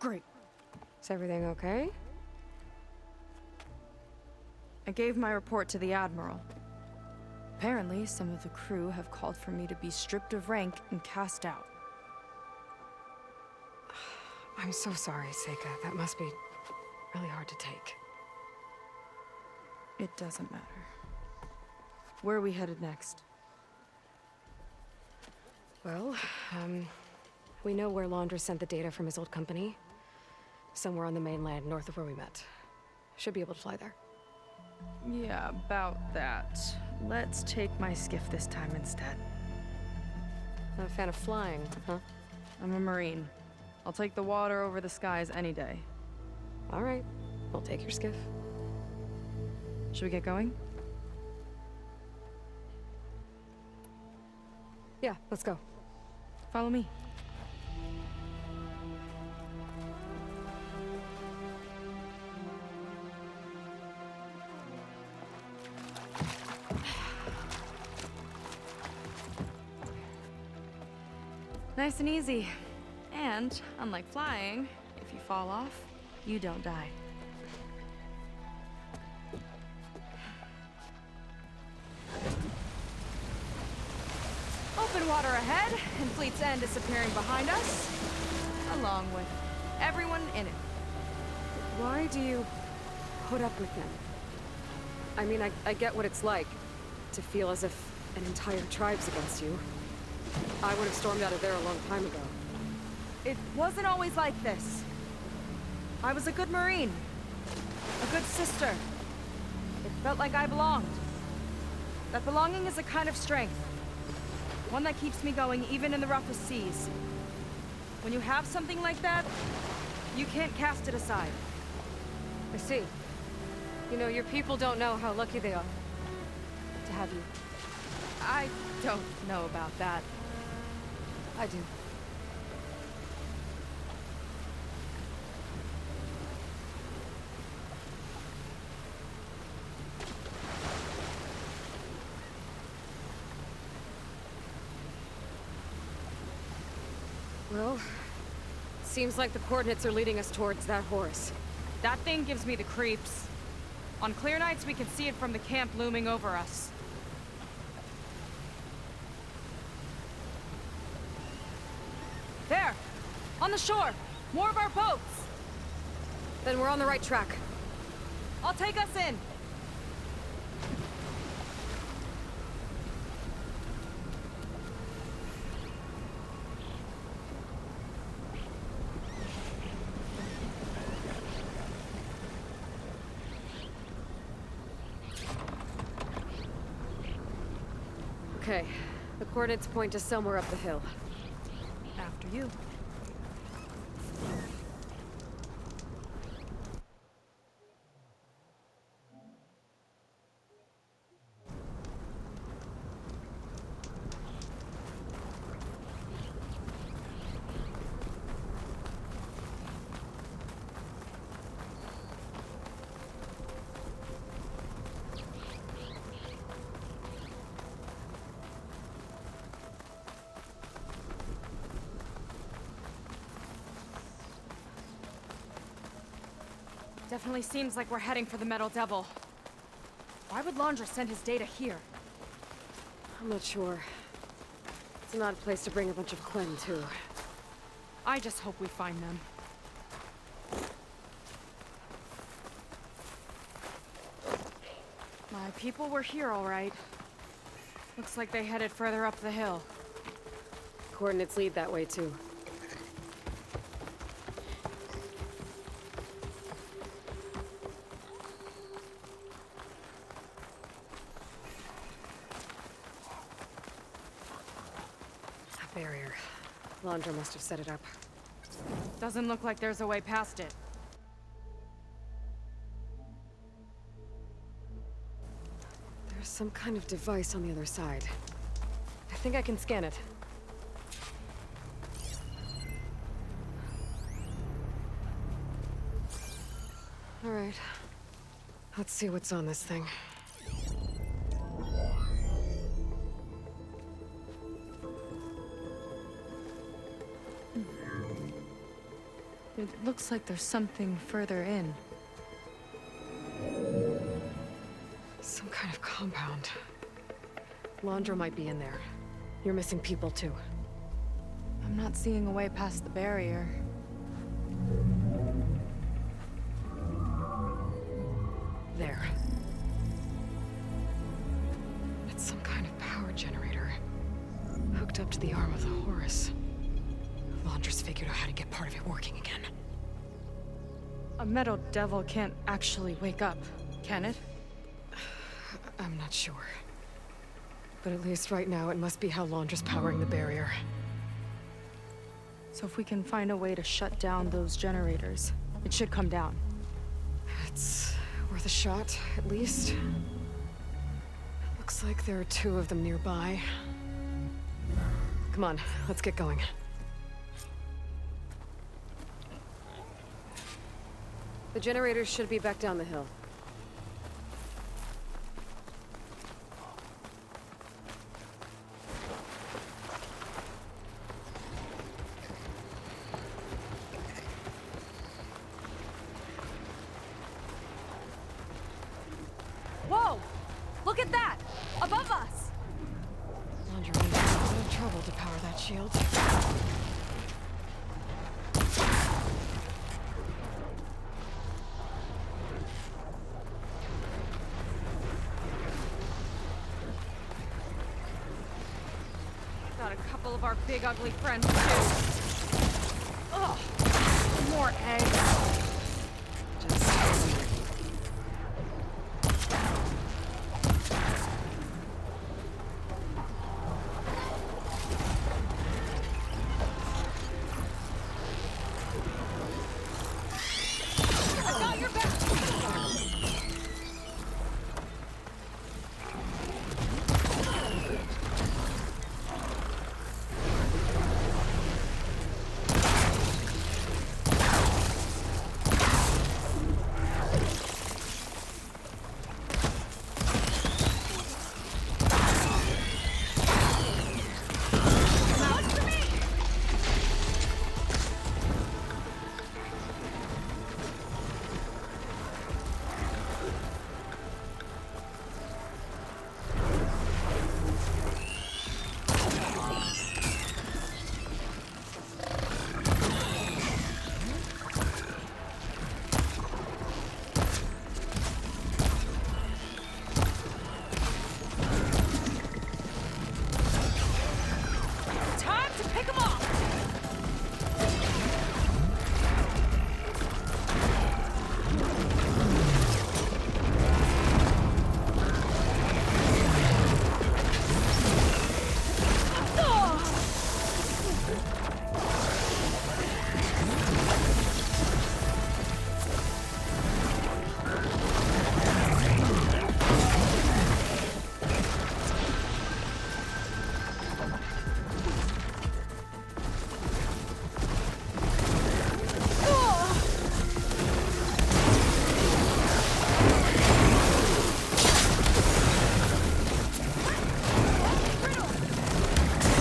Great. Is everything okay? I gave my report to the Admiral. Apparently, some of the crew have called for me to be stripped of rank and cast out. I'm so sorry, Seika. That must be really hard to take. It doesn't matter. Where are we headed next? Well, we know where Laundra sent the data from his old company. Somewhere on the mainland, north of where we met. Should be able to fly there. Yeah, about that. Let's take my skiff this time instead. Not a fan of flying, huh? I'm a Marine. I'll take the water over the skies any day. All right. We'll take your skiff. Should we get going? Yeah, let's go. Follow me. Nice and easy. And, unlike flying, if you fall off, you don't die. Open water ahead, and Fleet's End disappearing behind us, along with everyone in it. Why do you put up with them? I mean, I get what it's like to feel as if an entire tribe's against you. I would have stormed out of there a long time ago. It wasn't always like this. I was a good Marine. A good sister. It felt like I belonged. That belonging is a kind of strength. One that keeps me going even in the roughest seas. When you have something like that, you can't cast it aside. I see. You know, your people don't know how lucky they are to have you. I don't know about that. I do. Well, seems like the coordinates are leading us towards that Horus. That thing gives me the creeps. On clear nights, we can see it from the camp looming over us. There! On the shore! More of our boats! Then we're on the right track. I'll take us in! Okay, the coordinates point to somewhere up the hill. After you. Definitely seems like we're heading for the Metal Devil. Why would Laundra send his data here? I'm not sure. It's an odd place to bring a bunch of Quen, too. I just hope we find them. My people were here, all right. Looks like they headed further up the hill. Coordinates lead that way, too. A barrier. Laundra must have set it up. Doesn't look like there's a way past it. There's some kind of device on the other side. I think I can scan it. All right. Let's see what's on this thing. It looks like there's something further in. Some kind of compound. Laundra might be in there. You're missing people too. I'm not seeing a way past the barrier. There. It's some kind of power generator. Hooked up to the arm of the Horus. Laundra's figured out how to get part of it working again. A metal devil can't actually wake up, can it? I'm not sure. But at least right now, it must be how Laundra's powering the barrier. So if we can find a way to shut down those generators, it should come down. It's worth a shot, at least. Looks like there are 2 of them nearby. Come on, let's get going. The generators should be back down the hill. Whoa! Look at that! Above us! Laundry needs a lot of trouble to power that shield. Got a couple of our big ugly friends too. Ugh! More eggs. Just I got your back! Time to pick 'em off!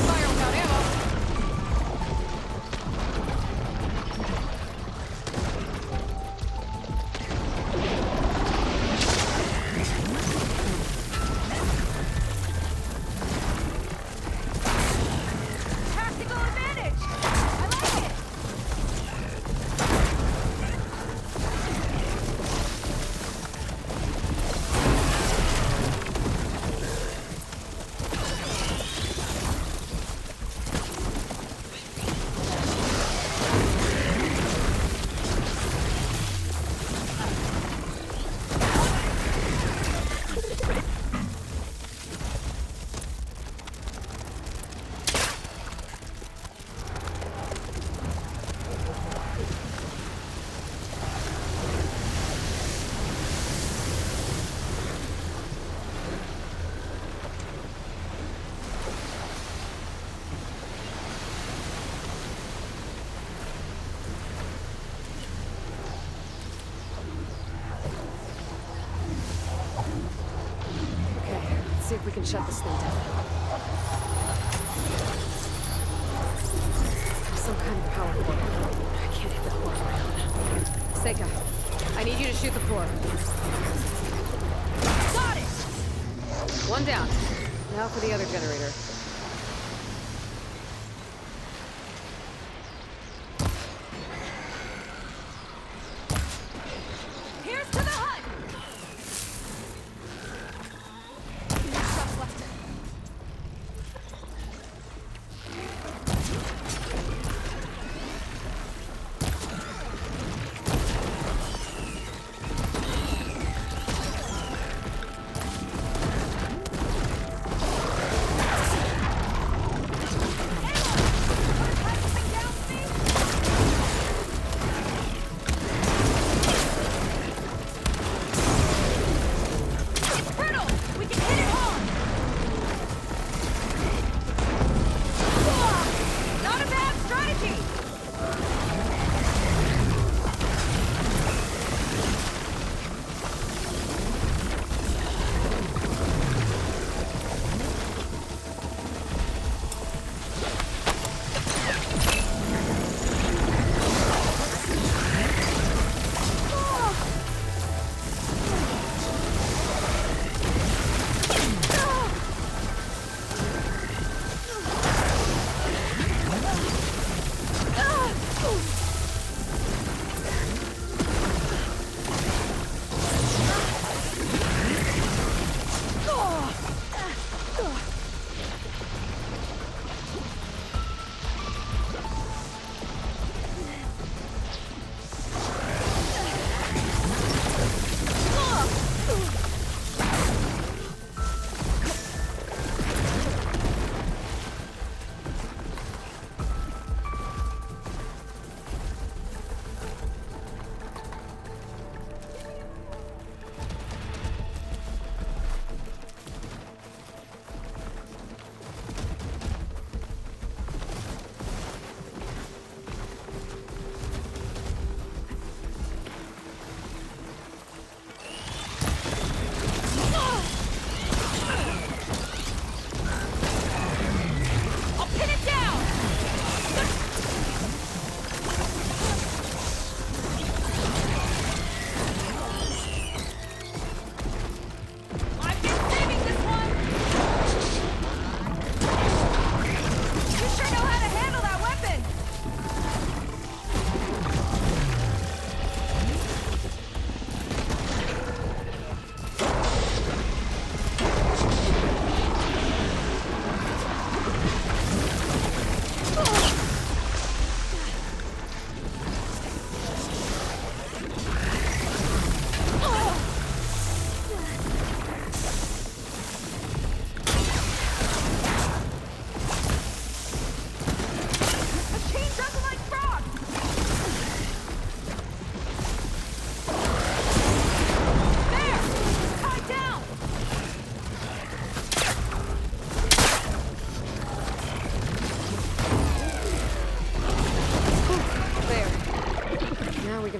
Fire without ammo! Tactical advantage! I like it! Okay, let's see if we can shut this thing down. There's some kind of power cord. I can't hit the core. Seika, I need you to shoot the core. Got it! One down. Now for the other generator. Here's to the hut! Stuff left.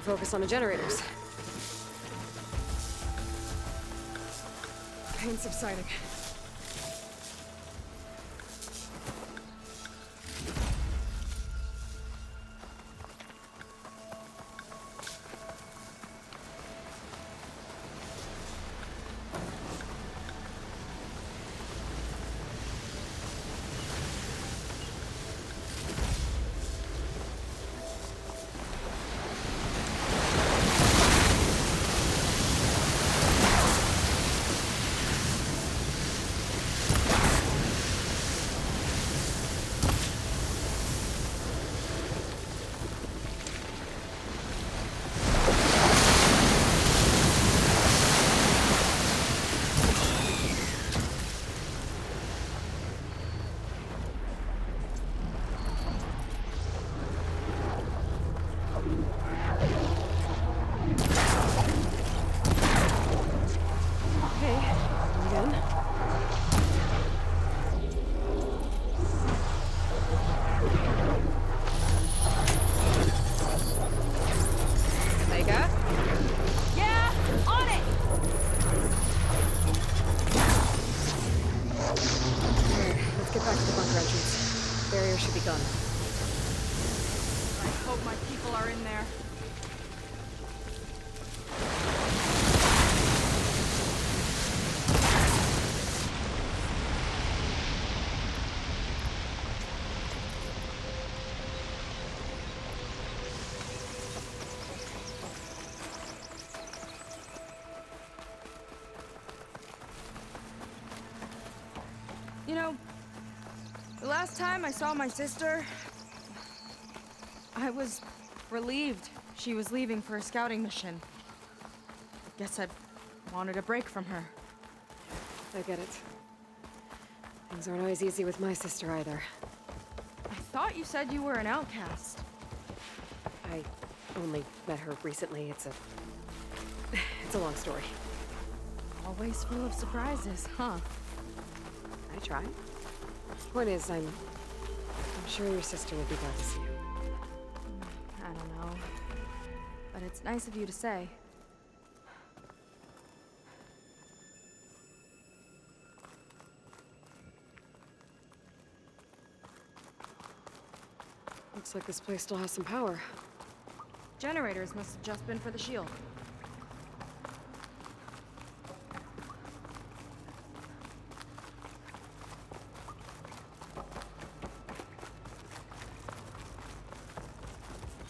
Focus on the generators. Pain subsiding. You know, the last time I saw my sister, I was relieved she was leaving for a scouting mission. Guess I wanted a break from her. I get it. Things aren't always easy with my sister either. I thought you said you were an outcast. I only met her recently. It's a long story. Always full of surprises, huh? I try. Point is, I'm sure your sister would be glad to see you. I don't know. But it's nice of you to say. Looks like this place still has some power. Generators must have just been for the shield.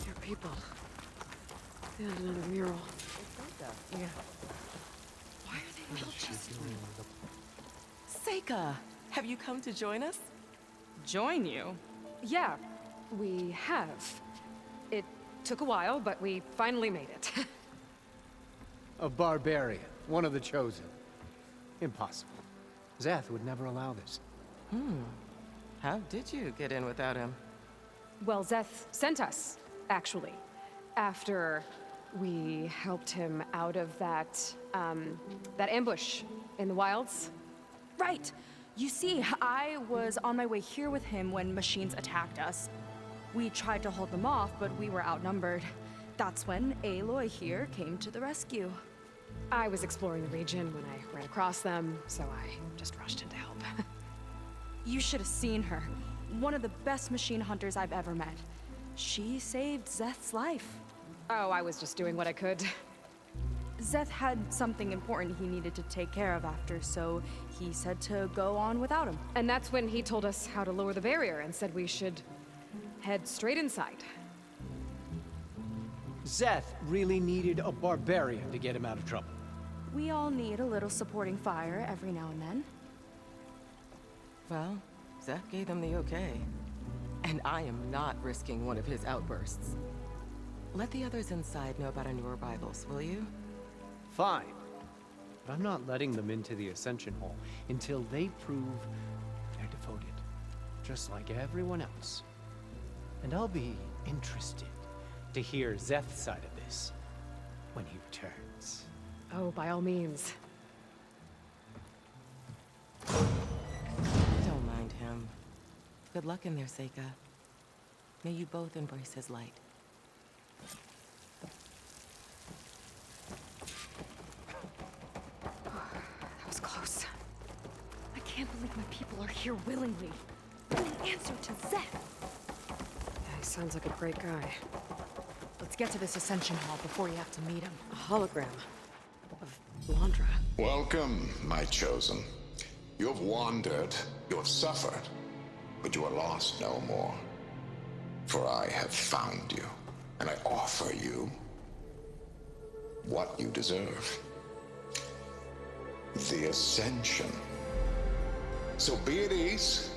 Your people. And another mural. Yeah. Why are they Melchizedek? Seika, have you come to join us? Join you? Yeah, we have. It took a while, but we finally made it. A barbarian, one of the chosen. Impossible. Zeth would never allow this. How did you get in without him? Well, Zeth sent us, actually. After we helped him out of that ambush in the wilds. Right! You see, I was on my way here with him when machines attacked us. We tried to hold them off, but we were outnumbered. That's when Aloy here came to the rescue. I was exploring the region when I ran across them, so I just rushed in to help. You should have seen her. One of the best machine hunters I've ever met. She saved Zeth's life. Oh, I was just doing what I could. Zeth had something important he needed to take care of after, so he said to go on without him. And that's when he told us how to lower the barrier and said we should head straight inside. Zeth really needed a barbarian to get him out of trouble. We all need a little supporting fire every now and then. Well, Zeth gave them the okay. And I am not risking one of his outbursts. Let the others inside know about our new arrivals, will you? Fine. But I'm not letting them into the Ascension Hall until they prove they're devoted. Just like everyone else. And I'll be interested to hear Zeth's side of this when he returns. Oh, by all means. Don't mind him. Good luck in there, Seika. May you both embrace his light. That was close. I can't believe my people are here willingly. In answer to Zeth. Yeah, he sounds like a great guy. Let's get to this Ascension Hall before you have to meet him. A hologram of Landra. Welcome, my chosen. You have wandered, you have suffered, but you are lost no more. For I have found you, and I offer you what you deserve. The Ascension. So be at ease,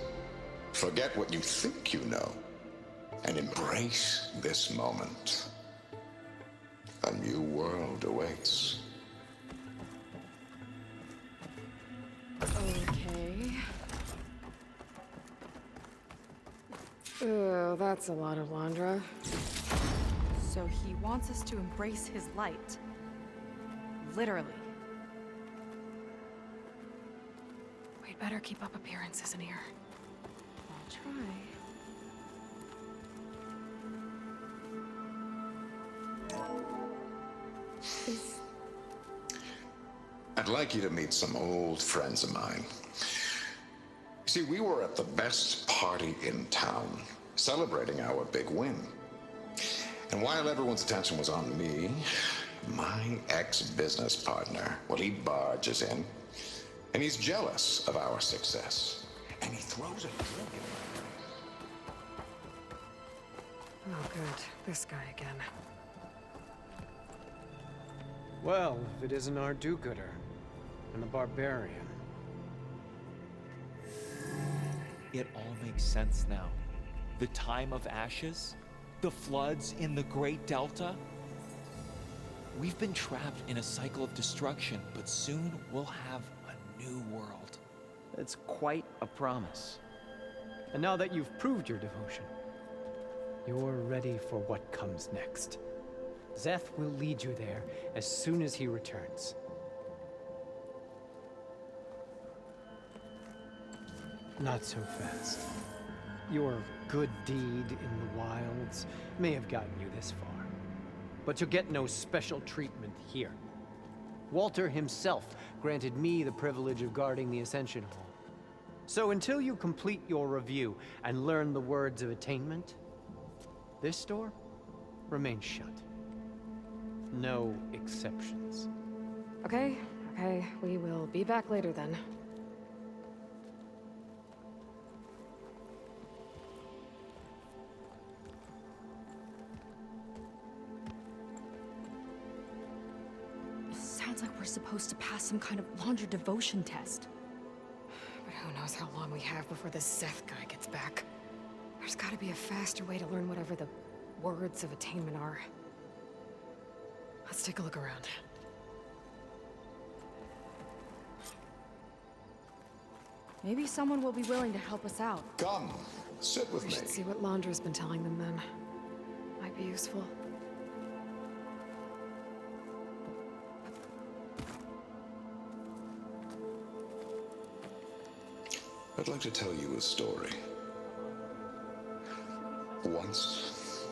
forget what you think you know, and embrace this moment. A new world awaits. Okay. Oh, that's a lot of Landra. So he wants us to embrace his light. Literally. We'd better keep up appearances in here. I'll try. I'd like you to meet some old friends of mine. See, we were at the best party in town, celebrating our big win. And while everyone's attention was on me, my ex-business partner, well, he barges in, and he's jealous of our success. And he throws a drink in my face. Oh, good. This guy again. Well, if it isn't our do-gooder and the barbarian. It all makes sense now. The time of ashes, the floods in the Great Delta. We've been trapped in a cycle of destruction, but soon we'll have a new world. It's quite a promise. And now that you've proved your devotion, you're ready for what comes next. Zeth will lead you there as soon as he returns. Not so fast. Your good deed in the wilds may have gotten you this far, but you'll get no special treatment here. Walter himself granted me the privilege of guarding the Ascension Hall. So until you complete your review and learn the words of attainment, this door remains shut. No exceptions. Okay, we will be back later then. Sounds like we're supposed to pass some kind of laundry devotion test. But who knows how long we have before this Zeth guy gets back. There's gotta be a faster way to learn whatever the words of attainment are. Let's take a look around. Maybe someone will be willing to help us out. Come, sit with We me. should see what Londra's been telling them then. Might be useful. I'd like to tell you a story. Once,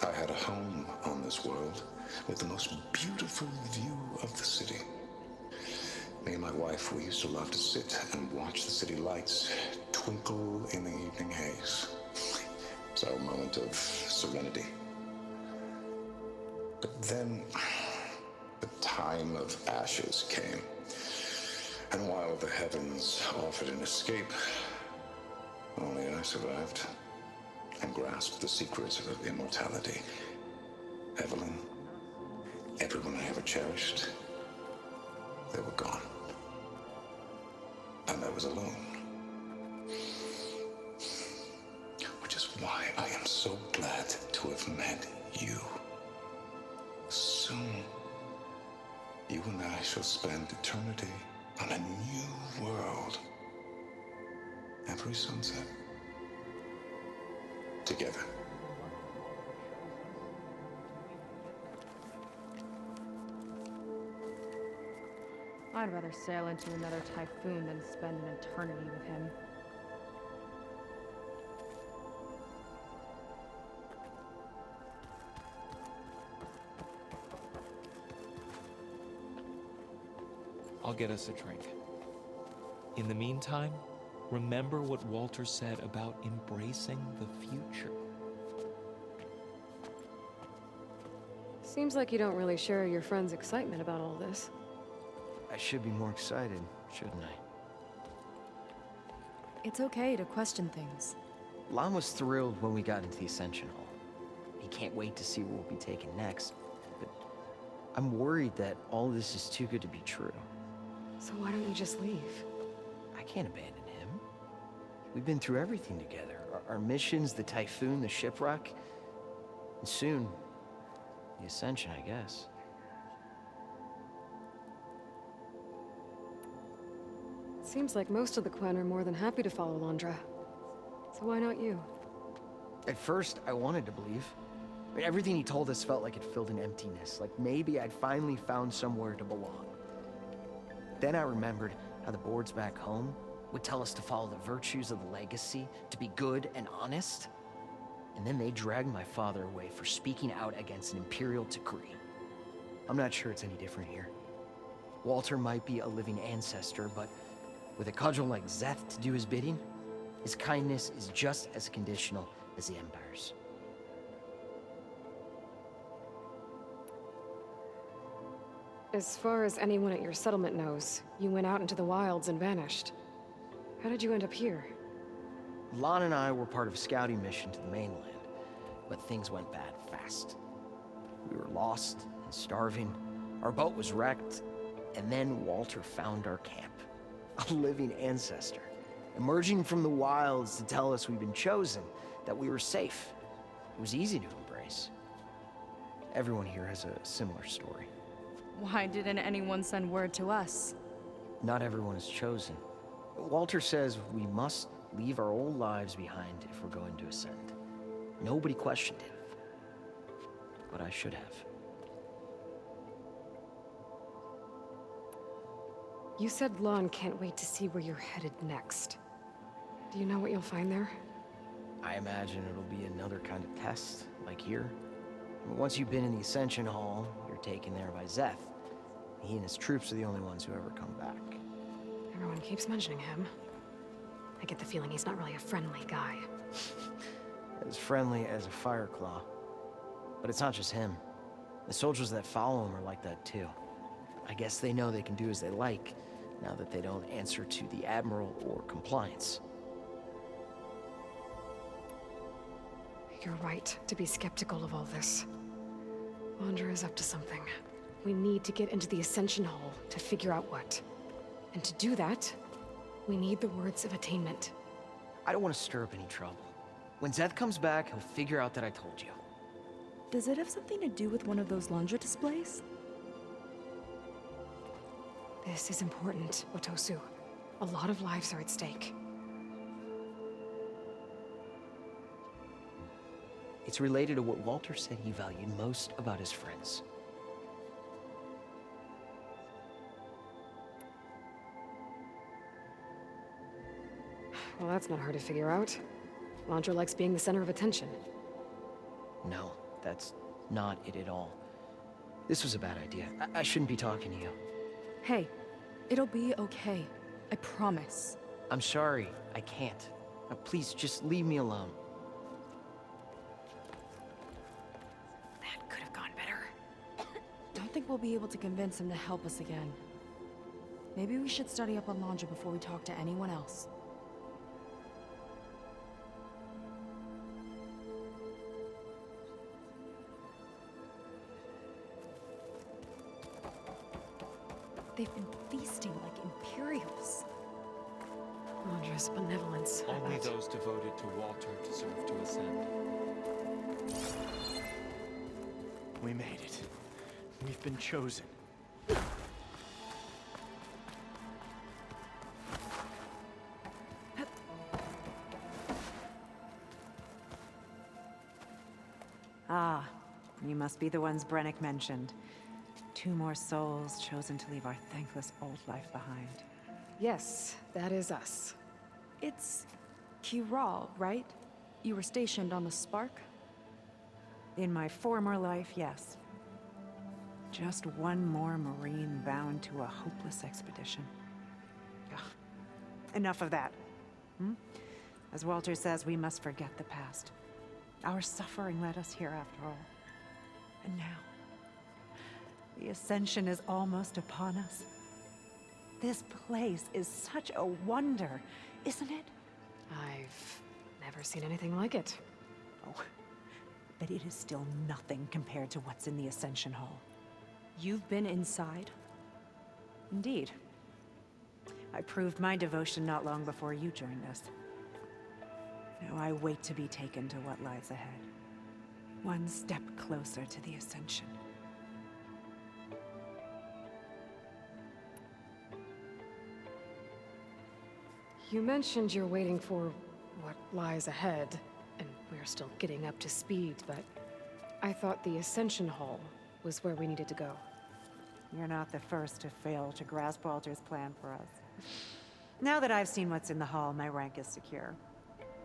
I had a home on this world with the most beautiful view of the city. Me and my wife, we used to love to sit and watch the city lights twinkle in the evening haze. It's our moment of serenity. But then, the time of ashes came. And while the heavens offered an escape, only I survived and grasped the secrets of immortality. Evelyn, everyone I ever cherished, they were gone. And I was alone. Which is why I am so glad to have met you. Soon, you and I shall spend eternity on a new world. Every sunset. Together. I'd rather sail into another typhoon than spend an eternity with him. I'll get us a drink. In the meantime, remember what Walter said about embracing the future. Seems like you don't really share your friend's excitement about all this. I should be more excited, shouldn't I? It's okay to question things. Lon was thrilled when we got into the Ascension Hall. He can't wait to see where we'll be taken next, but I'm worried that all this is too good to be true. So why don't you just leave? I can't abandon him. We've been through everything together. Our missions, the typhoon, the shipwreck, and soon, the Ascension, I guess. Seems like most of the Quen are more than happy to follow Londra. So why not you? At first, I wanted to believe. I mean, everything he told us felt like it filled an emptiness, like maybe I'd finally found somewhere to belong. Then I remembered how the boards back home would tell us to follow the virtues of the legacy, to be good and honest. And then they dragged my father away for speaking out against an imperial decree. I'm not sure it's any different here. Walter might be a living ancestor, but with a cudgel like Zeth to do his bidding, his kindness is just as conditional as the Empire's. As far as anyone at your settlement knows, you went out into the wilds and vanished. How did you end up here? Lon and I were part of a scouting mission to the mainland, but things went bad fast. We were lost and starving, our boat was wrecked, and then Walter found our camp. A living ancestor. emerging from the wilds to tell us we've been chosen, that we were safe. It was easy to embrace. Everyone here has a similar story. Why didn't anyone send word to us? Not everyone is chosen. Walter says we must leave our old lives behind if we're going to ascend. Nobody questioned it. But I should have. You said Lon can't wait to see where you're headed next. Do you know what you'll find there? I imagine it'll be another kind of test, like here. Once you've been in the Ascension Hall, you're taken there by Zeth. He and his troops are the only ones who ever come back. Everyone keeps mentioning him. I get the feeling he's not really a friendly guy. As friendly as a Fireclaw. But it's not just him. The soldiers that follow him are like that too. I guess they know they can do as they like, now that they don't answer to the Admiral or compliance. You're right to be skeptical of all this. Wander is up to something. We need to get into the Ascension Hall to figure out what. And to do that, we need the words of attainment. I don't want to stir up any trouble. When Zeth comes back, he'll figure out that I told you. Does it have something to do with one of those laundry displays? This is important, Otosu. A lot of lives are at stake. It's related to what Walter said he valued most about his friends. Well, that's not hard to figure out. Laundra likes being the center of attention. No, that's not it at all. This was a bad idea. I shouldn't be talking to you. Hey, it'll be okay. I promise. I'm sorry, I can't. Now, please, just leave me alone. That could have gone better. Don't think we'll be able to convince him to help us again. Maybe we should study up on Laundra before we talk to anyone else. They've been feasting like Imperials. Laundra's benevolence. I Only bet. those devoted to Walter deserve to ascend. We made it. We've been chosen. Ah, you must be the ones Brennick mentioned. 2 more souls chosen to leave our thankless old life behind. Yes, that is us. It's Kiral, right? You were stationed on the Spark? In my former life, yes. Just one more Marine bound to a hopeless expedition. Ugh. Enough of that. As Walter says, we must forget the past. Our suffering led us here after all. And now, the Ascension is almost upon us. This place is such a wonder, isn't it? I've never seen anything like it. Oh, but it is still nothing compared to what's in the Ascension Hall. You've been inside? Indeed. I proved my devotion not long before you joined us. Now I wait to be taken to what lies ahead. One step closer to the Ascension. You mentioned you're waiting for what lies ahead, and we're still getting up to speed, but I thought the Ascension Hall was where we needed to go. You're not the first to fail to grasp Walter's plan for us. Now that I've seen what's in the hall, my rank is secure.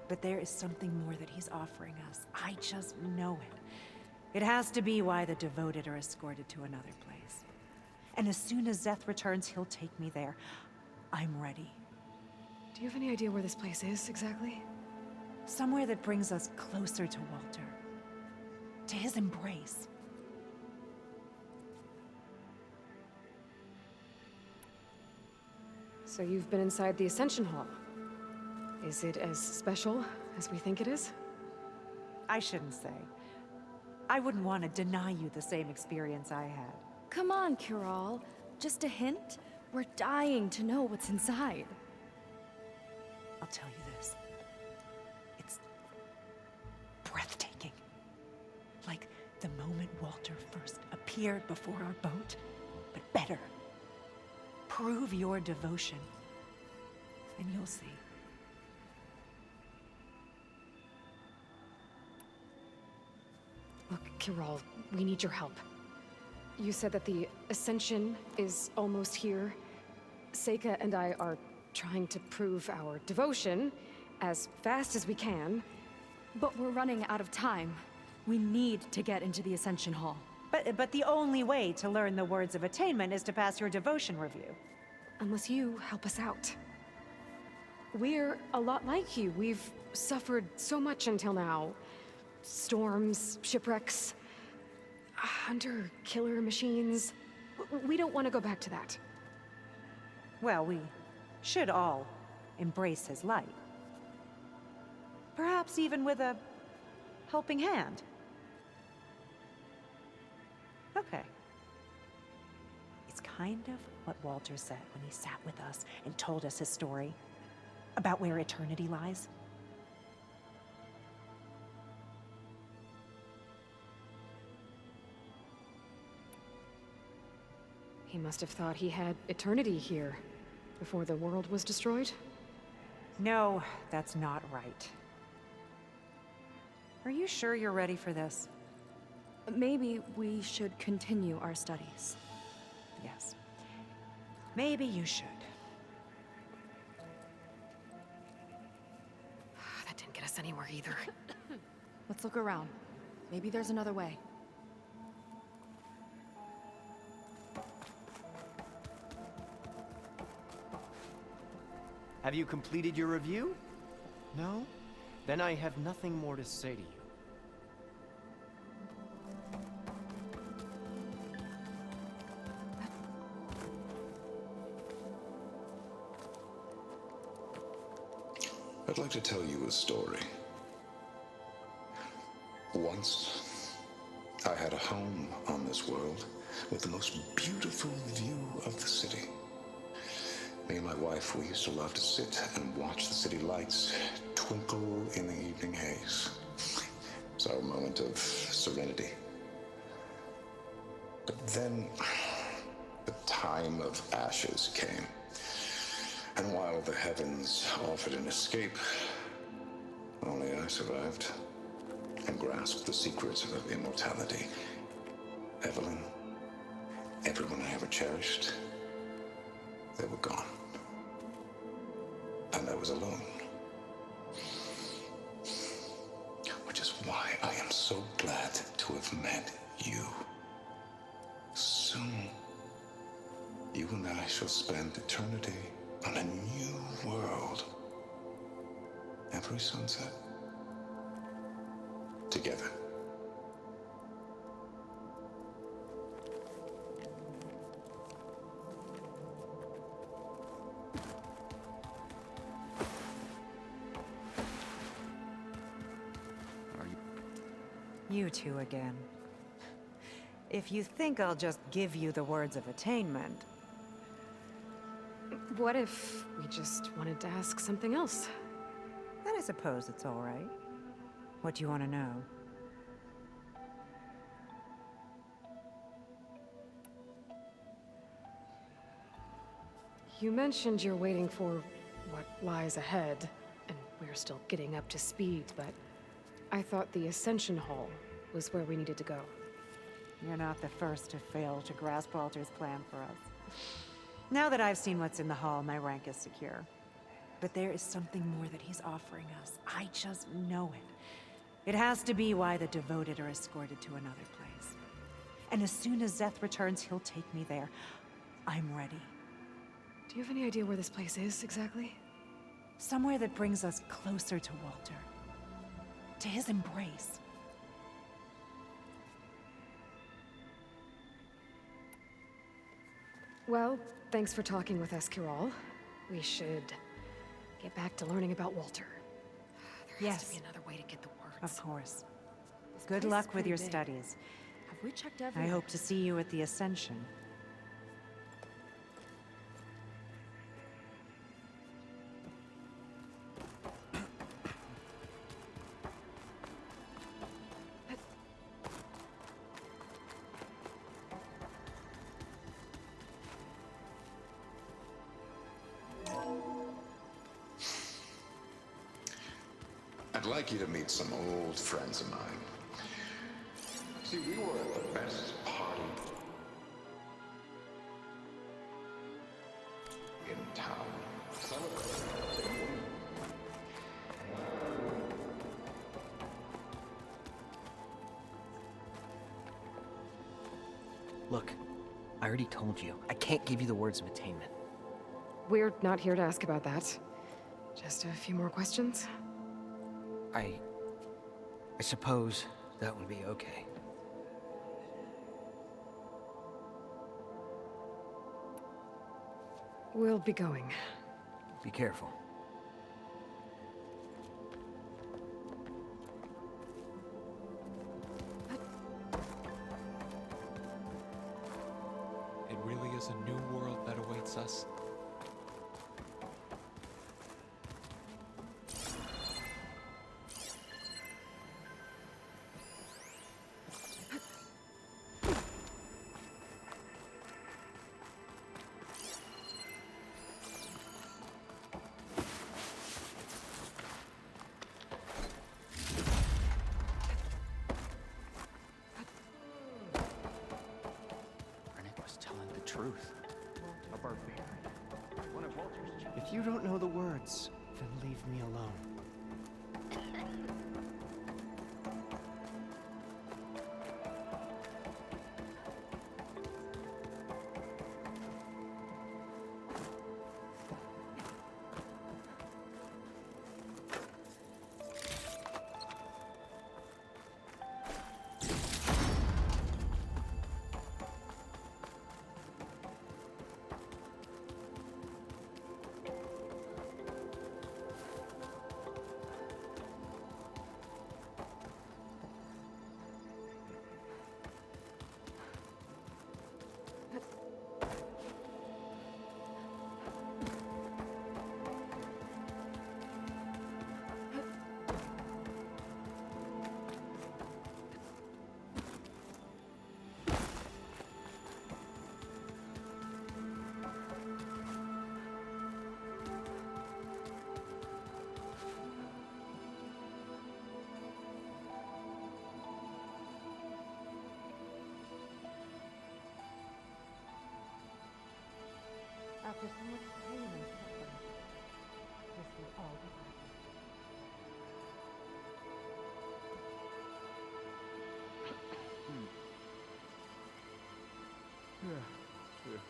But there is something more that he's offering us. I just know it. It has to be why the devoted are escorted to another place. And as soon as Zeth returns, he'll take me there. I'm ready. Do you have any idea where this place is, exactly? Somewhere that brings us closer to Walter. To his embrace. So you've been inside the Ascension Hall. Is it as special as we think it is? I shouldn't say. I wouldn't want to deny you the same experience I had. Come on, Kiral. Just a hint? We're dying to know what's inside. I'll tell you this. It's breathtaking. Like the moment Walter first appeared before our boat, but better. Prove your devotion, and you'll see. Look, Kirol, we need your help. You said that the Ascension is almost here. Seika and I are trying to prove our devotion as fast as we can. But we're running out of time. We need to get into the Ascension Hall. But the only way to learn the words of attainment is to pass your devotion review. Unless you help us out. We're a lot like you. We've suffered so much until now. Storms, shipwrecks, hunter-killer machines. We don't want to go back to that. Well, we should all embrace his light. Perhaps even with a helping hand. Okay. It's kind of what Walter said when he sat with us and told us his story about where eternity lies. He must have thought he had eternity here before the world was destroyed. No, that's not right. Are you sure you're ready for this? Maybe we should continue our studies. Yes. Maybe you should. That didn't get us anywhere either. Let's look around. Maybe there's another way. Have you completed your review? No? Then I have nothing more to say to you. I'd like to tell you a story. Once, I had a home on this world with the most beautiful view of the city. Me and my wife, we used to love to sit and watch the city lights twinkle in the evening haze. It's our moment of serenity. But then, the time of ashes came. And while the heavens offered an escape, only I survived and grasped the secrets of immortality. Evelyn, everyone I ever cherished, they were gone. And I was alone. Which is why I am so glad to have met you. Soon, you and I shall spend eternity on a new world. Every sunset. Together. You two again. If you think I'll just give you the words of attainment... What if we just wanted to ask something else? Then I suppose it's all right. What do you want to know? You mentioned you're waiting for what lies ahead, and we're still getting up to speed, but I thought the Ascension Hall was where we needed to go. You're not the first to fail to grasp Walter's plan for us. Now that I've seen what's in the hall, my rank is secure. But there is something more that he's offering us. I just know it. It has to be why the devoted are escorted to another place. And as soon as Zeth returns, he'll take me there. I'm ready. Do you have any idea where this place is, exactly? Somewhere that brings us closer to Walter. To his embrace. Well, thanks for talking with us, Kirol. We should get back to learning about Walter. There has to be another way to get the words. Of course. This Good place is luck with pretty your big. studies. Have we checked I everywhere? hope to see you at the Ascension. like you to meet some old friends of mine. See, we were at the best party in town. Celebrating. Look, I already told you. I can't give you the words of attainment. We're not here to ask about that. Just a few more questions. I suppose that would be okay. We'll be going. Be careful. It really is a new world that awaits us. Brennick was telling the truth. A barbarian. One of Walter's chief. If you don't know the words, then leave me alone. After so much pain and suffering, this will all be worth it.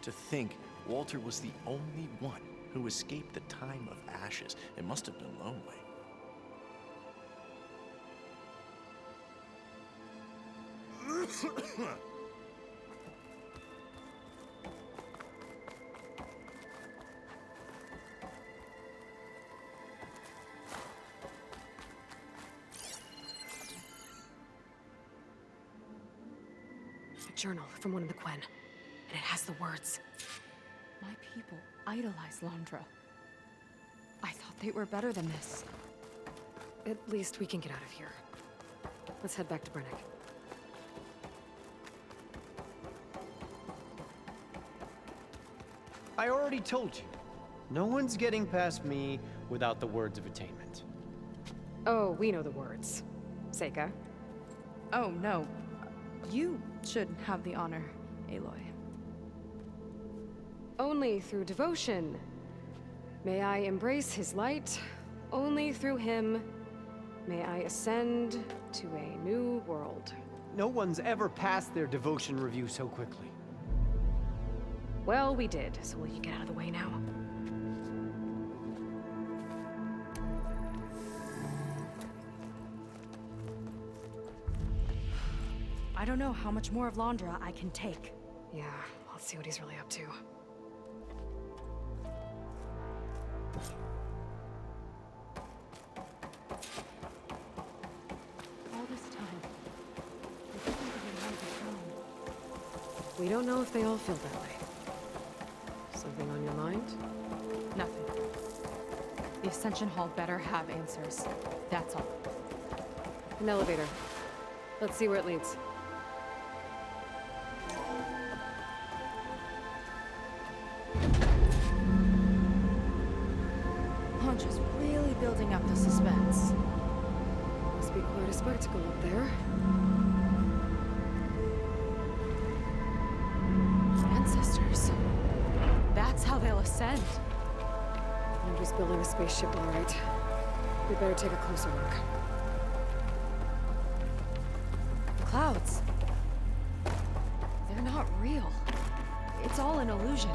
To think Walter was the only one who escaped the time of ashes. It must have been lonely. A journal from one of the Quen. And it has the words. My people idolize Londra. I thought they were better than this. At least we can get out of here. Let's head back to Brennick. I already told you. No one's getting past me without the words of attainment. Oh, we know the words. Seika. Oh, no. You should have the honor, Aloy. Only through devotion may I embrace his light. Only through him may I ascend to a new world. No one's ever passed their devotion review so quickly. Well, we did, so will you get out of the way now? I don't know how much more of Londra I can take. Yeah, let's see what he's really up to. All this time, I didn't even want to come. We don't know if they all feel that way. Something on your mind? Nothing. The Ascension Hall better have answers. That's all. An elevator. Let's see where it leads. Hunter's really building up the suspense. Must be quite a spectacle up there. Ancestors. That's how they'll ascend. Andrew's building a spaceship, all right. We better take a closer look. The clouds. They're not real. It's all an illusion.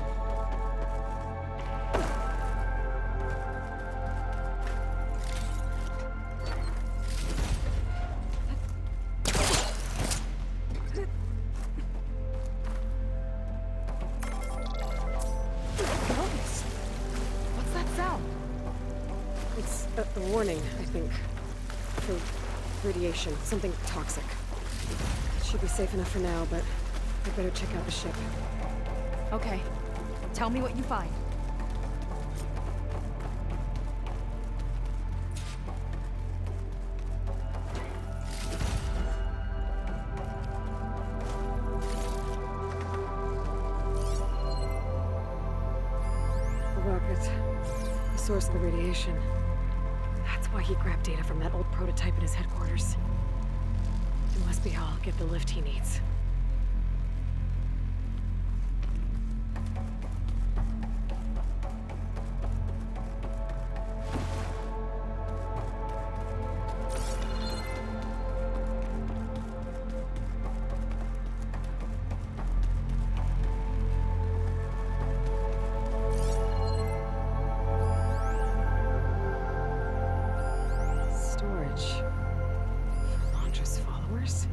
What's that sound? It's a warning, I think. For radiation, something toxic. It should be safe enough for now, but we better check out the ship. Okay. Tell me what you find. A rocket. The source of the radiation. That's why he grabbed data from that old prototype in his headquarters. It must be how I'll get the lift he needs. Storage. For Londra's followers?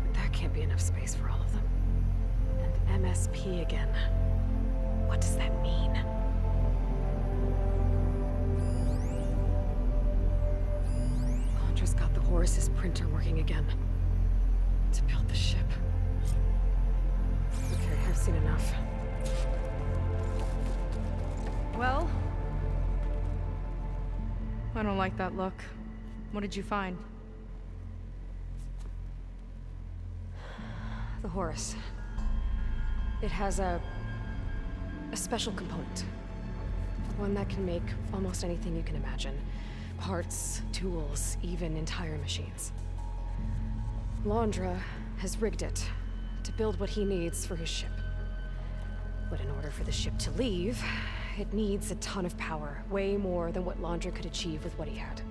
But that can't be enough space for all of them. And MSP again. What does that mean? Londra's got the Horus's printer working again. To build the ship. Okay, I've seen enough. Well, I don't like that look. What did you find? The Horus. It has a special component. One that can make almost anything you can imagine. Parts, tools, even entire machines. Londra has rigged it to build what he needs for his ship. But in order for the ship to leave, it needs a ton of power, way more than what Londra could achieve with what he had.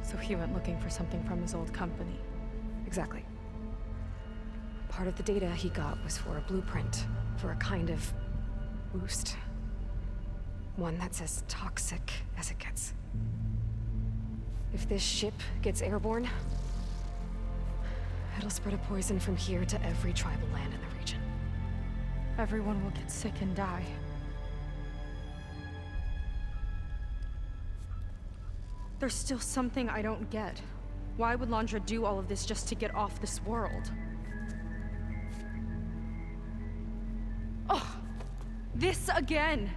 So he went looking for something from his old company. Exactly. Part of the data he got was for a blueprint, for a kind of boost. One that's as toxic as it gets. If this ship gets airborne, it'll spread a poison from here to every tribal land in the region. Everyone will get sick and die. There's still something I don't get. Why would Londra do all of this just to get off this world? Oh, this again!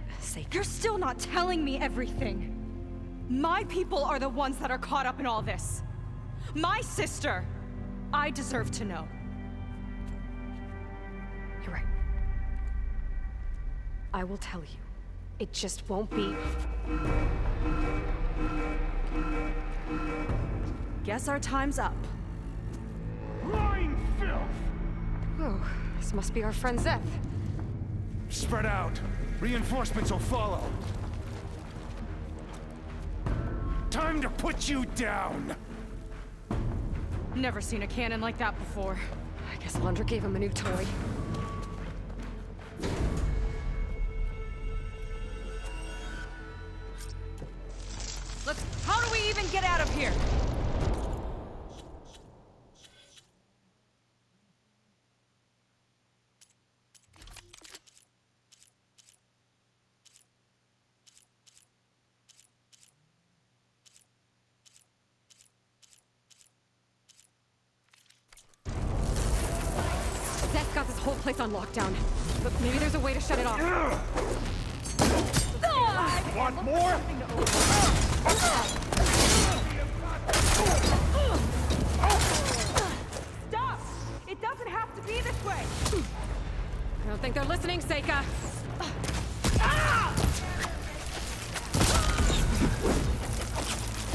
You're still not telling me everything. My people are the ones that are caught up in all this. My sister! I deserve to know. You're right. I will tell you. It just won't be... Guess our time's up. Lying filth! Oh, this must be our friend Zeth. Spread out. Reinforcements will follow. Time to put you down! Never seen a cannon like that before. I guess Londra gave him a new toy. How do we even get out of here? Zeth's got this whole place on lockdown. But maybe there's a way to shut it off. Want more? It doesn't have to be this way! I don't think they're listening, Seika.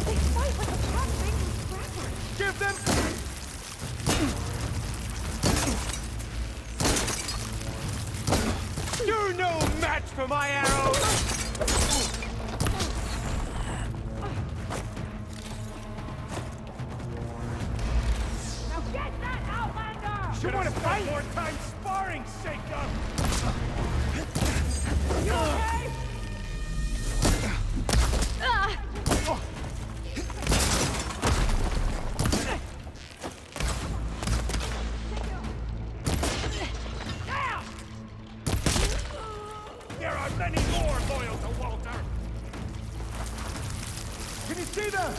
They fight like a pack of angry scrappers! Give them... You're no match for my arrows! Now get that Outlander! You want to fight? More time sparring, Seika! You okay? There are many more loyal to Walter! Can you see them?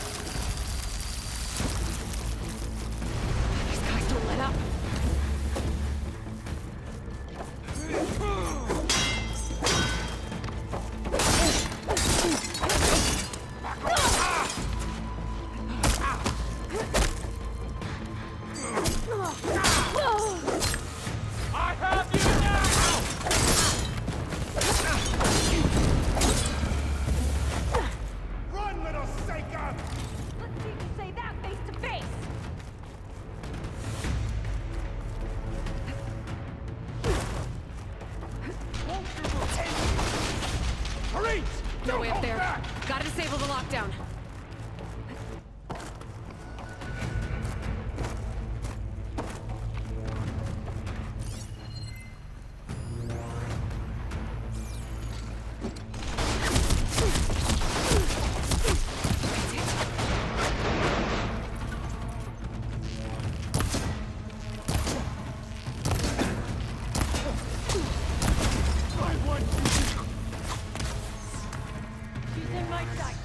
These guys don't let up. I have you now! Run, little Seika! Let's see you say that face to face! Hurry! No Don't way up hold there. back! Gotta disable the lockdown. I want you to... She's in my sight!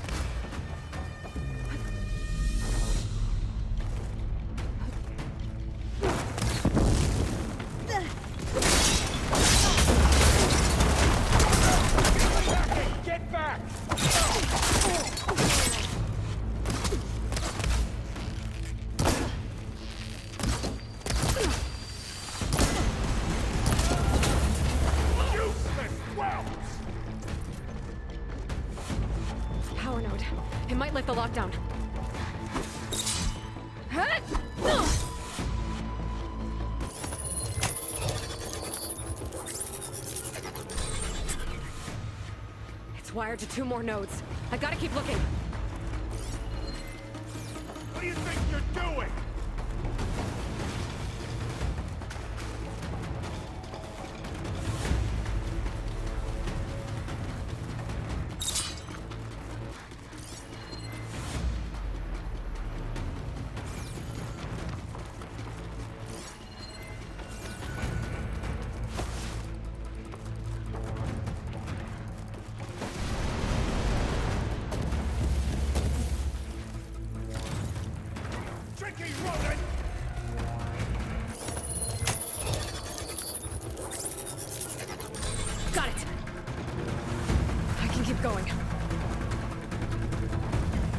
Get back! Useless whelps! Power node. It might lift the lockdown. It's wired to 2 more nodes. I gotta keep looking. What do you think you're doing? Tricky rodent! Got it. I can keep going.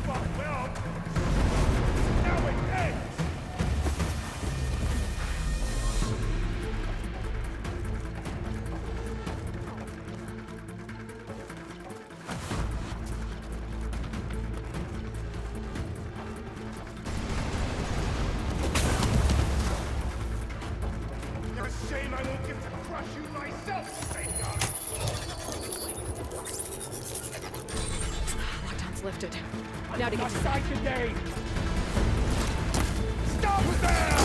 Fought well. Now it ends! It's a shame I won't get to crush you myself, Seika! Lockdown's lifted. Now to get to Side today! Stop them!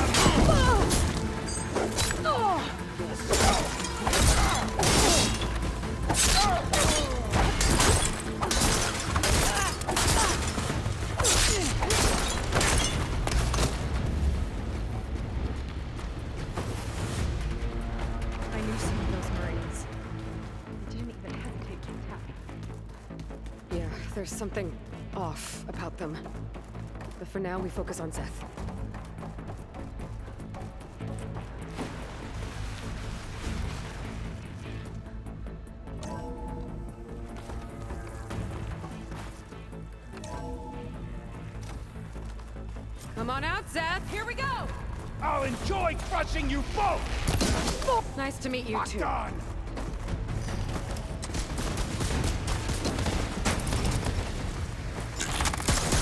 I knew some of those Marines. They didn't even hesitate to attack. Yeah, there's something off about them. But for now, we focus on Seth. Come on out, Seth! Here we go! I'll enjoy crushing you both! Nice to meet you Locked too. on!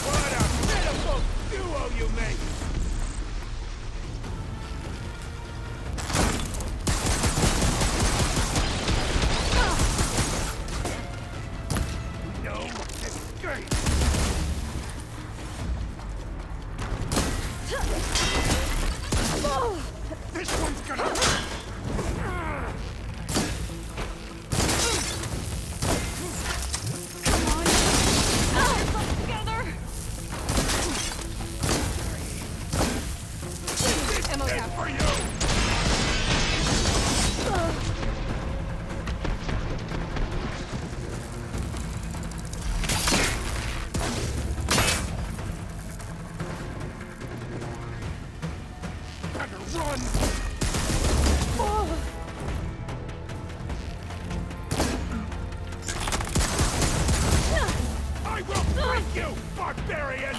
What a pitiful duo you make! No escape! This one's gonna hurt! Ammo's It out. for you! Better run! I will break you, barbarian!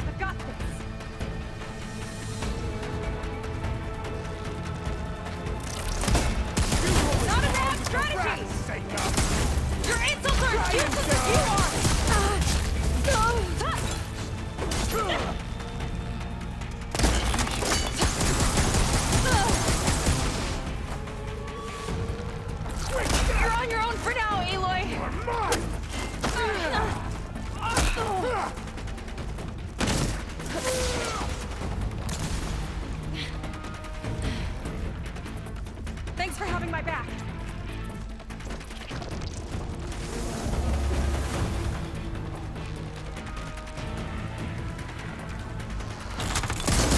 I've got this. Not a bad strategy! Your insults are as useless as you are! You're on your own for now, Aloy! Thanks for having my back.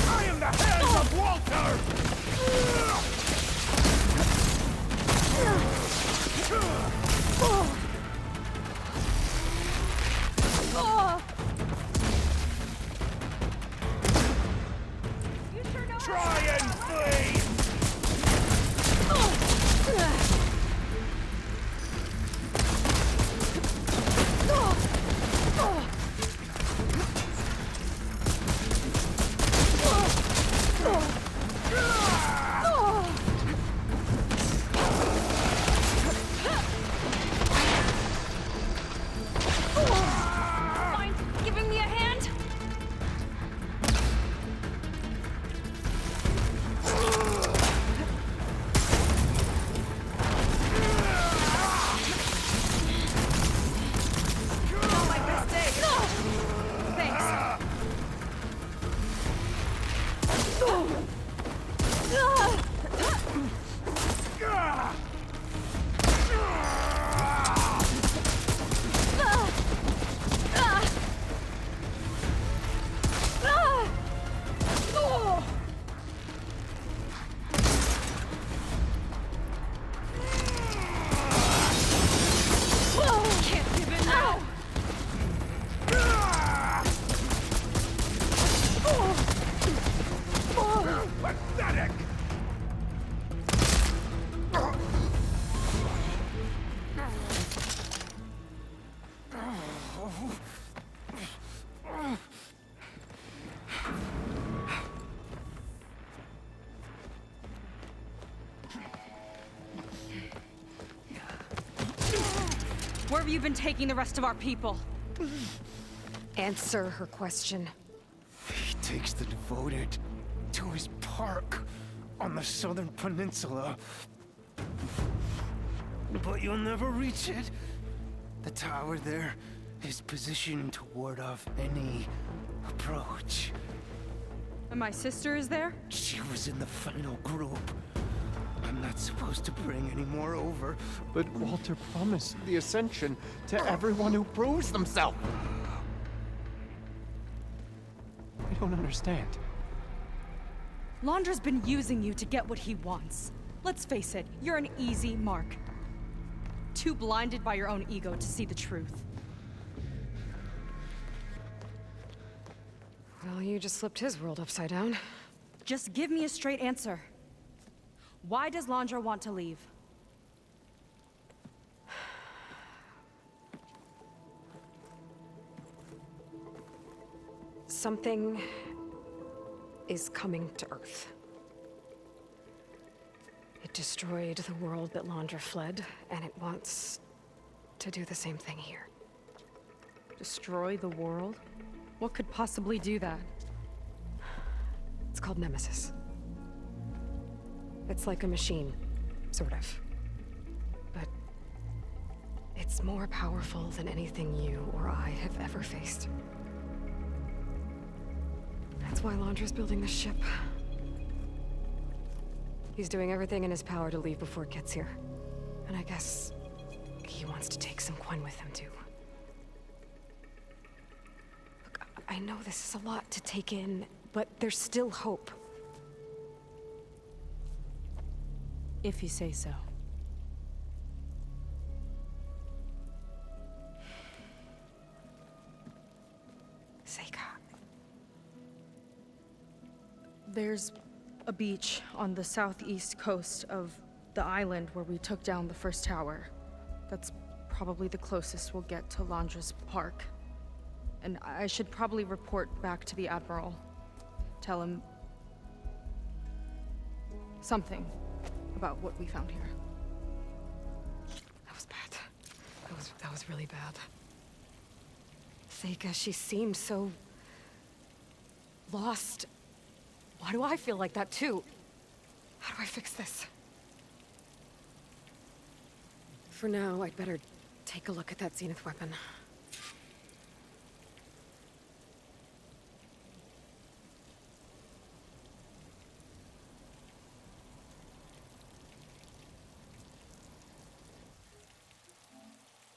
I am the hands of Walter! You sure know Try and flee! Mind giving me a hand? Not my best day. Thanks. Can't give in now. Pathetic! Where have you been taking the rest of our people? Answer her question. He takes the devoted to his park on the southern peninsula. But you'll never reach it. The tower there is positioned to ward off any approach. And my sister is there? She was in the final group. I'm not supposed to bring any more over. But Walter promised the Ascension to everyone who proves themselves. I don't understand. Londra's been using you to get what he wants. Let's face it, you're an easy mark. Too blinded by your own ego to see the truth. Well, you just flipped his world upside down. Just give me a straight answer. Why does Londra want to leave? Something is coming to Earth. It destroyed the world that Londra fled, and it wants to do the same thing here. Destroy the world? What could possibly do that? It's called Nemesis. It's like a machine, sort of. But it's more powerful than anything you or I have ever faced. That's why Londra's building this ship. He's doing everything in his power to leave before it gets here. And I guess he wants to take some Quen with him, too. Look, I know this is a lot to take in, but there's still hope. If you say so. Seika. There's a beach on the southeast coast of the island where we took down the first tower. That's probably the closest we'll get to Londra's park. And I should probably report back to the Admiral. Tell him something about what we found here. That was bad. That was really bad. Seika, she seemed so lost. Why do I feel like that too? How do I fix this? For now, I'd better take a look at that Zenith weapon.